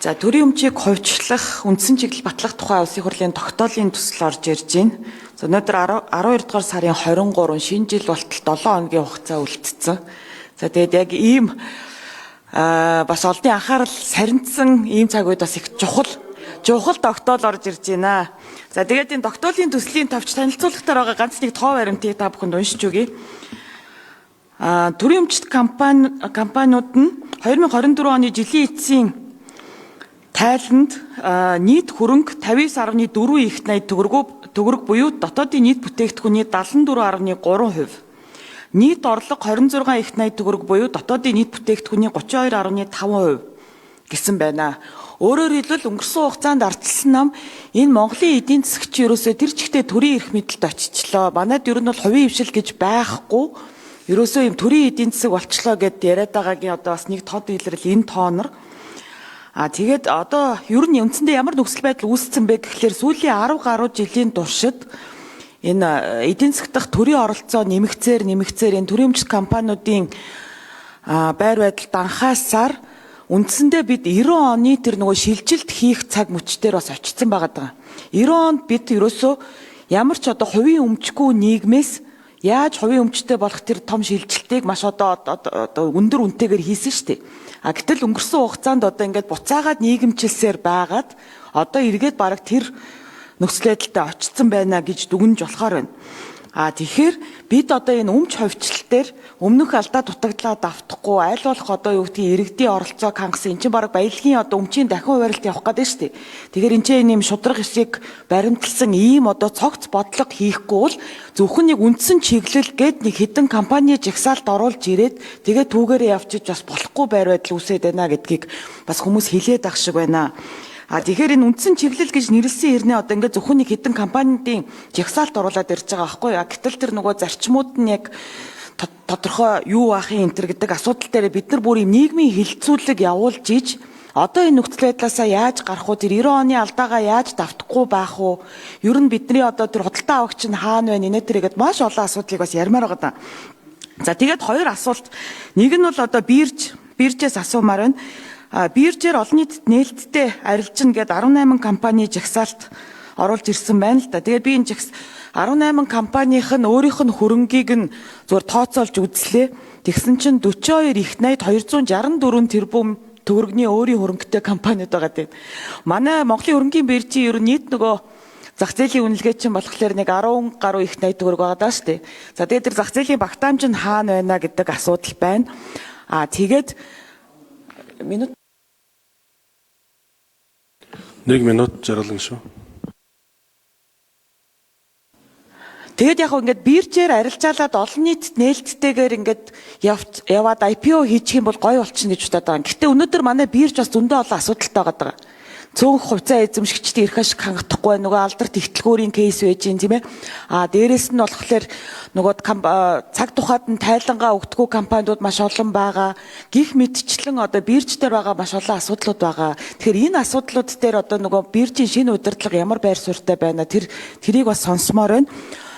За төрийн өмчийг хувьчлах, үндсэн чиглэл батлах тухай улсын хурлын тогтоолын төсөл орж ирж байна. За өнөөдөр 12 дугаар сарын 23 шинэ жил болтол 7 хоногийн хугацаа үлдсэн. За тэгээд яг ийм бас олонний анхаарал сарнитсан ийм цаг үед бас их чухал тогтоол орж ирж байна. За тэгээд энэ тогтоолын төслийн товч танилцуулгатаар байгаа ганц нэг тоо баримтыг та бүхэнд уншиж өгье. Төрийн өмчт компаниуд нь 2024 оны жилийн эцсийн тайланд нийт хөрөнгө 59.4 их найд төгрөг буюу дотоодын нийт бүтээгдэхүүний 74.3%, нийт орлого 26 их найд төгрөг буюу дотоодын нийт бүтээгдэхүүний 32.5% гэсэн байна. Өөрөөр хэлбэл өнгөрсөн хугацаанд ардчилсан нам энэ Монголын эдийн засагч ерөөсөө тэр чигтээ төрийн эрх мэдэлд очичлоо. Манайд ер нь бол хувийн хвшил гэж байхгүй. Ерөөсөө юм төрийн эдийн засаг болчлоо гэд яриад байгаагийн одоо бас нэг тод илрэл энэ тоонор. Тэгээд одоо ер нь үндсэндээ ямар нөхцөл байдал үүссэн бэ гэхлээр сүүлийн 10 гаруй жилийн туршид энэ эдийн засаг дахь төрийн оролцоо нэмэгцээр энэ төрийн өмчт компаниудын байр байдалд анхаасаар үндсэндээ бид 90 оны тэр нөгөө шилжилт хийх цаг мөчтөр бас очсон байгаа. 90 онд бид ерөөсөө ямар ч одоо хувийн өмчгүй нийгмээс яаж хувийн өмчтэй болох тэр том шилжилтийг маш одоо өндөр үнэтэйгээр хийсэн шүү дээ. Гэтэл өнгөрсөн хугацаанд одоо ингээд буцаагаад нийгэмчилсээр байгаад одоо эргээд бараг тэр нөхцөл байдалтай очсон байна гэж дүгнж болохоор байна. Тэгэхээр бид одоо энэ өмч хувьчлал дээр өмнөх алдаа дутагдлаад автахгүй аль болох одоо юу гэдгийг иргэдийн оролцоог хангасан эн чинь бараг баялагын одоо өмчийн дахин хуваарлт явах гэдэг шүү дээ. Тэгэхээр энэ чинь ийм шудраг эсийг баримталсан ийм одоо цогц бодлого хийхгүй бол зөвхөн нэг үндсэн чиглэл гээд нэг хэдэн компани жагсаалт оруулж ирээд тэгээд түүгээрээ явчих бас болохгүй байр байдал үүсээд байна гэдгийг бас хүмүүс хэлээд ах шиг байна. Тэгэхээр энэ үндсэн чиглэл гэж нэрлсэн хэрнээ одоо ингээд зөвхөн нэг хэдэн компанидын жагсаалт оруулаад ирж байгаа байхгүй юу? Гэтэл тэр нөгөө зарчмууд нь яг тодорхой юу ахын энэ гэдэг асуудал дээр бид нар бүр нийгмийн хилцүүлэг явуулж иж одоо энэ нөхцөл байдлаасаа яаж гарах вэ? Тэр 90 оны алдаагаа яаж давтахгүй байх вэ? Ер нь бидний одоо тэр худалдаа авагч нь хаана байна? Инээ тэргээд маш олон асуудлыг бас ярмаар байгаа даа. За тэгээд хоёр асуулт. Нэг нь бол одоо биржээс асуумаар байна. Биржээр олон нийтэд нээлттэй арилжна гэд 18 компани жагсаалт оруулж ирсэн байна л да. Тэгээд би энэ 18 компанийх нь өөрийнх нь хөрөнгийг нь зүгээр тооцоолж үзлээ. Тэгсэн чинь 42 их найд 264 тэрбум төгрөгийн өөрийн хөрөнгөтэй компаниуд байгаа тийм. Манай Монголын хөрөнгийн биржийн ер нь нийт нөгөө зах зээлийн үнэлгээ чинь болохоор нэг 10 гаруй их найд төгрөг байгаа даа шүү дээ. За тэгээд тэр зах зээлийн багтаамж нь хаана байна гэдэг асуудал байна. Тэгээд минут 1 минут зарлан шүү. Тэгээд яг ингээд биржээр арилжаалаад олон нийтэд нээлттэйгээр ингээд яваад IPO хийчих юм бол гоё болчихно гэж бодоод байгаа. Гэхдээ өнөөдөр манай бирж бас зөндөө олон асуудалтай байгаа. Цөөнх хувьцаа эзэмшигчдийн эрх ашиг хангахгүй нөгөө алдарт ихтлгүүрийн кейс байж гин тийм ээ. Дээрэс нь болохоор нөгөө цаг тухайд нь тайлангаа өгдөггүй компаниуд маш олон байгаа. Гих мэдчлэн одоо бирж дээр байгаа маш олон асуудлууд байгаа. Тэгэхээр энэ асуудлууд дээр одоо нөгөө биржийн шинэ удирдлага ямар байр суурьтай байна тэрийг бас сонсомоор байна.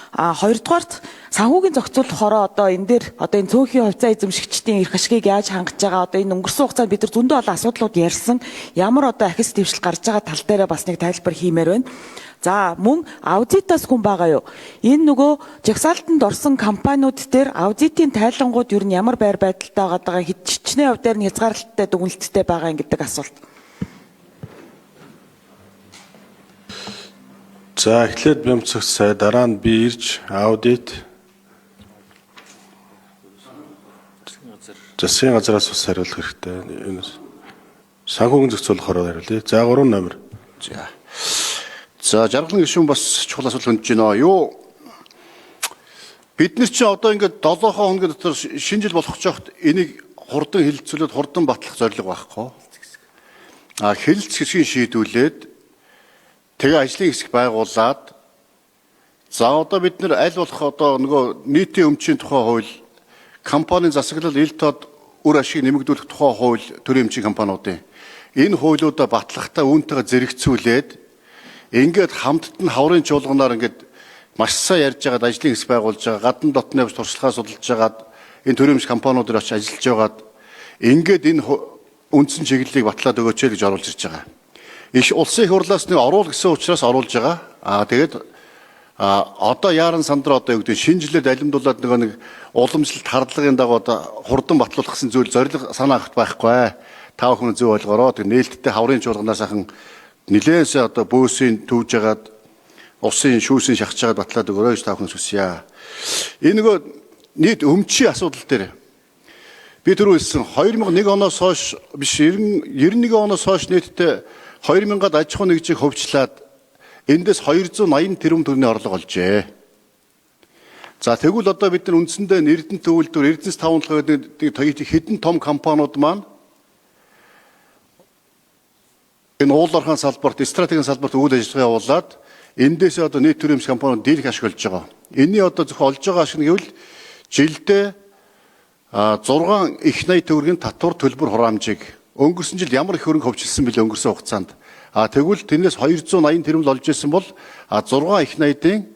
Хоёрдугаарт санхүүгийн зохицуулах хороо одоо энэ дээр одоо энэ цөөхөн хувьцаа эзэмшигчдийн эрх ашигыг яаж хангаж байгаа одоо энэ өнгөрсөн хугацаанд бид нар зөндөө олон асуудлууд ярьсан. Ямар одоо ахис дэвшил гарч байгаа тал дээр бас нэг тайлбар хиймээр байна. За мөн аудитаас хүн байгаа юу? Энэ нөгөө жагсаалтанд орсон компаниуд дээр аудитын тайлангууд юу н ямар байр байдалтай байгаа хичнээн хувь дээр нь хязгаарлалттай дүгнэлттэй байгаа гэдэг асуулт. За эхлээд бямцах сай дараа нь бирж, аудит. Засгийн газраас бас хариулах хэрэгтэй. Энэс санхүүгийн зохицуулах хороо хариулъя. За 3 номер. За жаргалын гишүүн бас чухал асуулт хөндөж байна. Юу бид нар чи одоо ингээд 7 хоногийн дотор шинэ жил болох жоохт энийг хурдан хилцүүлээд хурдан батлах зорилго байхгүй. Хэлэлц хэсгийг шийдүүлээд тэгээ ажлын хэсэг байгуулад за одоо бид нэр аль болох одоо нөгөө нийтийн өмчийн тухай хууль компанийн засаглал ил тод үр ашиг нэмэгдүүлэх тухай хууль төрийн өмчийн компаниудын энэ хуулиудаа батлахтаа үүнтэйгээ зэрэгцүүлээд ингээд хамтд нь хаврын чуулганаар ингээд маш сайн ярьж байгаад ажлын хэсэг байгуулж байгаа гадна дотны туршлагаа судалж байгаад энэ төрийн өмч компаниудаар очиж ажиллаж байгаад ингээд энэ үндсэн чиглэлийг батлаад өгөөч гэж оруулж ирж байгаа. Улсын их хурлаас нэг оруул гэсэн учраас оруулж байгаа. Тэгээд одоо яаран сандраа одоо юу гэдэг шинжилээд алимдуулаад нэг уламжлалт хардлагын дагуу одоо хурдан батлуулах гэсэн зүйл зорилго санаа авах байхгүй. Та бүхэн зөв ойлгороо. Тэг нээлттэй хаврын чуулганаас ахын нилээсээ одоо бөөсийн төвж агаад усын шүүсийн шахаж агаад батлаад өгөрөө гэж та бүхэн хүсье. Энэ нөгөө нийт өмчийн асуудал дээр би түрүү хэлсэн 2001 оноос хойш биш 91 оноос хойш нийтдээ 2000-ад аж ахуй нэгжийг хөвчлээд эндээс 280 тэрбум төгрөгийн орлого олжээ. За тэгвэл одоо бид нар үндсэндээ Эрдэнэ төвлөрд Эрдэнэс таванлага гэдэг хэдэн том компаниуд маань энэ уулуурхаан салбарт, стратегийн салбарт үйл ажиллагаа явуулаад эндээс одоо нийт төрийн эмч компаниуд дийлэх ашиг олж байгаа. Энийн одоо зөвхөн олж байгаа ашиг нь гэвэл жилдээ 6 их 80 төгрөгийн татвар төлбөр хураамжийг өнгөрсөн жил ямар их хөрөнгө хөвчилсөн бэлээ өнгөрсөн хугацаанд. Тэгвэл тэрнээс 280 тэрбум л олж ирсэн бол 6 их 80-ийн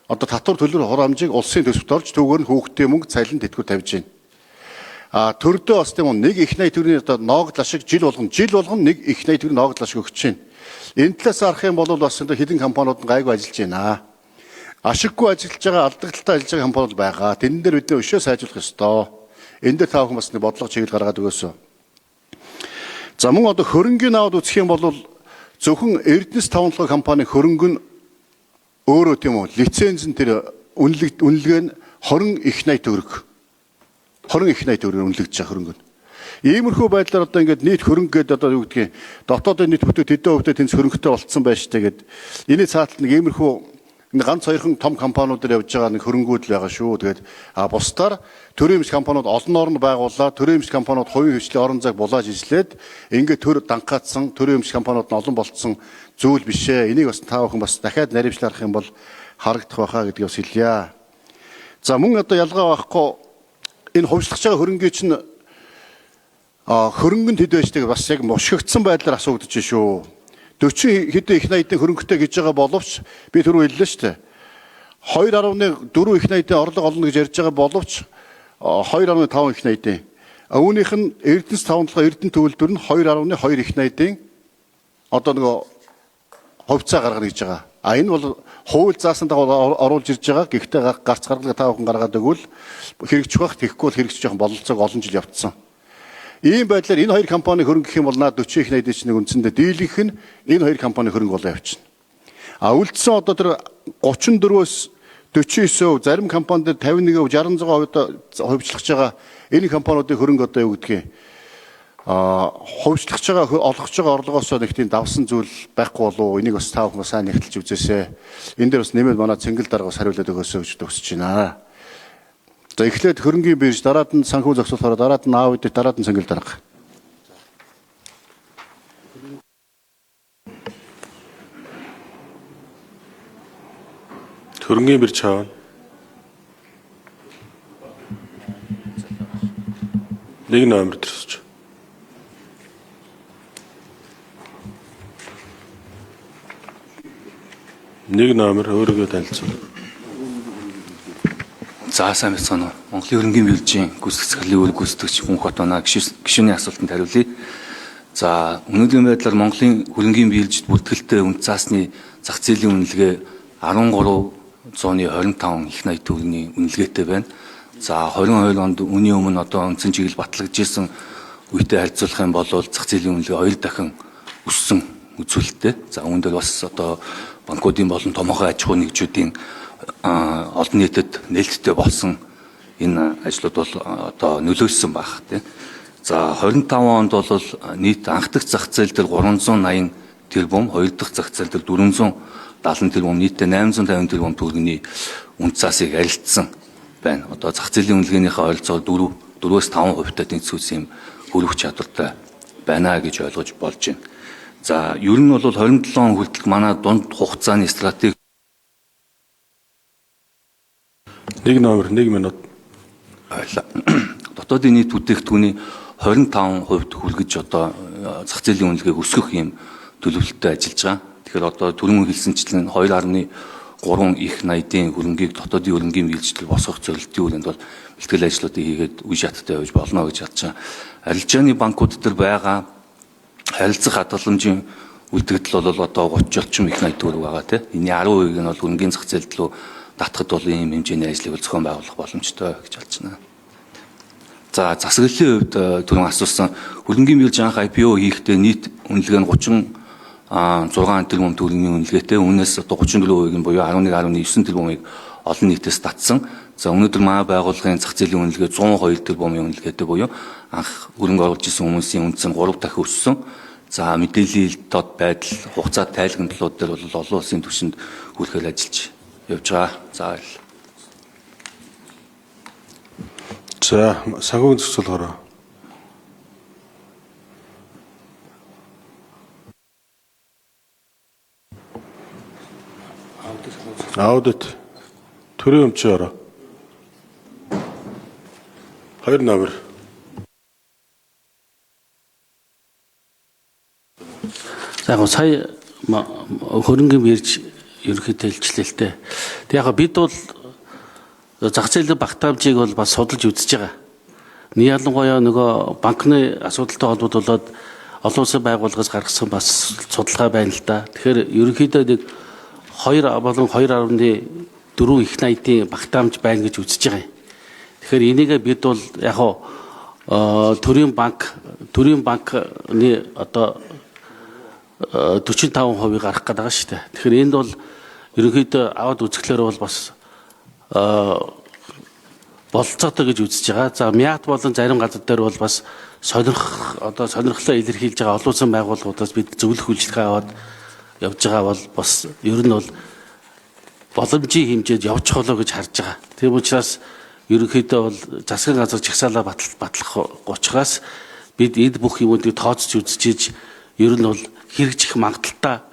одоо татвар төлбөр хураамжийг улсын төсөвт орж түүгээр нь хүүхдийн мөнгө цалин тэтгэвэр тавьж байна. Төрдөө бас тийм нэг их 80 төгрөгийн одоо ноогдол ашиг жил болгон нэг их 80 төгрөгийн ноогдол ашиг өгч байна. Энэ талаас харах юм бол бас хэдэн компаниуд гайгүй ажиллаж байна. Ашиггүй ажиллаж байгаа, алдагдaltaй ажиллаж байгаа компаниуд байгаа. Тэн дээр бид өшөө сайжруулах ёстой. Энэ дээр та бүхэн бас нэг бодлого чиглэл гаргаад өгөөсөө. За мөн одоо хөрөнгийн аваад үзэх юм бол зөвхөн Эрдэнэс таванлага компани хөрөнгө нь өөрөө тийм үү лиценз нь тэр үнэлгээ нь 20 их 80 төгрөг. 20 их 80 төгрөгээр үнэлэгдэж байгаа хөрөнгө нь. Иймэрхүү байдлаар одоо ингээд нийт хөрөнгө гэдэг одоо юу гэдгийг дотоодын нийт бүтэц хэдэн хувьтай тэнц хөрөнгөтэй болцсон байж таа гэд энэ цаатал нэг иймэрхүү ганц хоёрхан том компаниудаар явж байгаа нэг хөрөнгүүд л байгаа шүү. Тэгээд бусдаар төрийн эмч компаниуд олон орнд байгууллаа. Төрийн эмч компаниуд хувийн хвшлийн орон зайг булааж ижлээд ингээд төр дангаацсан төрийн эмч компаниуд нь олон болцсон зүйл биш ээ. Энийг бас та бүхэн бас дахиад наривчлаарах юм бол харагдах байхаа гэдгийг бас хэлье. За мөн одоо ялгаа байхгүй энэ хувьчлах байгаа хөрөнгийн чинь хөрөнгөнд хэд байждаг бас яг мушгигдсан байдлаар асуудаж шүү. 40 хэдэн их 80-ийн хөрөнгөтэй гэж байгаа боловч би түрүү хэллээ шүү дээ. 2.4 их 80-ийн орлого олно гэж ярьж байгаа боловч 2.5 их 80-ийн үүнийх нь Эрдэнэс таванлага Эрдэнэ төвлөрд нь 2.2 их 80-ийн одоо нөгөө хувьцаа гаргана гэж байгаа. Энэ бол хууль заасан дагуу оруулж ирж байгаа. Гэхдээ гарц гаргалгаа та бүхэн гаргаад өгвөл хэрэгжих бах тэгэхгүй бол хэрэгжиж байгаа бололцоог олон жил явцсан. Ийм байдлаар энэ хоёр компани хөрөнгө гэх юм бол наад 40 их 80 дэч нэг үндсэндээ дийлэнх нь энэ хоёр компани хөрөнгө болоо явчихна. Үлдсэн одоо тэр 34-өөс 49%, зарим компанид 51%, 66% хувьчлах байгаа энэ компаниудын хөрөнгө одоо юу гэдгийг хувьчлах байгаа олгож байгаа орлогоос нэг тийм давсан зүйл байхгүй болов. Энийг бас та бүхэн сайн нэгтэлж үзээсэй. Энэ дээр бас нэмээд манай цэнгэл даргаас хариулаад өгөөсэй гэж төгсөж байна. За эхлээд хөрөнгийн бирж, дараад нь санхүү зохицуулахаар, дараад нь аудит, дараад нь цэнгэл дарга. Хөрөнгийн бирж хаана? Нэг номер төрсөж. Нэг номер өөрийгөө танилцуул. За сайн байна. Монголын хөрөнгийн биржийн гүйцэтгэх захирлын үүрэг гүйцэтгэгч Мөнх Хотооноо гишүүний асуултанд хариулъя. За өнөөдрийн байдлаар Монголын хөрөнгийн биржид бүртгэлтэй үнд цаасны зах зээлийн үнэлгээ 13,25 их 80 төгрөгийн үнэлгээтэй байна. За 22 онд үүний өмнө одоо үндсэн чиглэл батлагдчихсан үетэй харьцуулах юм бол зах зээлийн үнэлгээ 2 дахин өссөн үзүүлэлттэй. За үүнд бол бас одоо банкуудын болон томоохон аж ахуй нэгжүүдийн олон нийтэд нээлттэй болсон энэ ажлууд бол одоо нөлөөсөн баг тийм. За 25 онд бол нийт анх дахь зах зээл дээр 380 тэрбум, хоёр дахь зах зээл дээр 470 тэрбум, нийтдээ 850 тэрбум төгрөгийн үнд цаасыг арилжсан байна. Одоо зах зээлийн үнэлгээнийхээ ойролцоогоор 4-5% та тэнцвэрсэн юм хөрвөх чадвартай байна гэж ойлгож болж байна. За ер нь бол 27 он хүртэл манай дунд хугацааны стратеги Нэг номер 1 минут. Дотоодын нийт бүтээгдэхүүний 25% хүргэж одоо зах зээлийн үнэлгээг өсгөх юм төлөвлөлтөд ажиллаж байгаа. Тэгэхээр одоо түрүүн хэлсэнчлэн 2.3 3 их найдын хөрөнгийг дотоодын хөрөнгийн биелжил босгох зорилтын хүрээнд бол бэлтгэл ажлуудыг хийгээд үе шаттай байж болно гэж бодож байгаа. Арилжааны банкуд дээр байгаа харилцах хадгаламжийн үлдэгдэл бол одоо 30 орчим их найд төгрөг байгаа тийм. Энийн 10% нь бол хөрөнгийн зах зээлд рүү татахад бол ийм хэмжээний ажлыг зохион байгуулах боломжтой гэж болж байна. За засаглалын хувьд түрүүн асуусан хөрөнгийн биелж анх IPO хийхдээ нийт үнэлгээ нь 6 тэрбум төгрөгийн үнэлгээтэй үүнээс одоо 34% нь буюу 11.9 тэрбумыг олон нийтээс татсан. За өнөөдөр манай байгууллагын зах зээлийн үнэлгээ 102 тэрбумын үнэлгээтэй буюу анх хөрөнгө оруулж исэн хүмүүсийн үнц нь 3 дахин өссөн. За мэдээллийн дод байдал хугацаа тайлгналууд дээр бол олон улсын түвшинд хүрэхээр ажиллаж явж байгаа. За баярлалаа. За санхүүгийн зохицуулахаараа. Аудит төрийн өмчөөр 2 номер. За яг сая хөрөнгөний бирж ерөнхийдөө хэлжлээ л дээ. Тэг яг бид бол зах зээлийн багтаамжийг бол бас судалж үзэж байгаа. Ялангуяа нөгөө банкны асуудалтай холбогдуулаад олон улсын байгууллагаас гаргасан бас судалгаа байна л да. Тэгэхээр ерөнхийдөө нэг 2 болон 2.4 их найдын багтаамж байна гэж үзэж байгаа юм. Тэгэхээр энийг бид бол яг төрийн банкны одоо 45% гарах гэдэг байгаа шүү дээ. Тэгэхээр энд бол ерөнхийдөө аваад үзэхлээр бол бас болцоотой гэж үзэж байгаа. За МЯТ болон зарим газар дээр бол бас сонирхлоо илэрхийлж байгаа олон улсын байгууллагуудаас бид зөвлөх үйлчлэгээ аваад явж байгаа бол бас ер нь бол боломжийн хэмжээд явж холоо гэж харж байгаа. Тийм учраас ерөнхийдөө бол засгийн газар жагсаалаа батлах учраас бид эд бүх юмуудыг тооцож үзэж ер нь бол хэрэгжих магадaltaа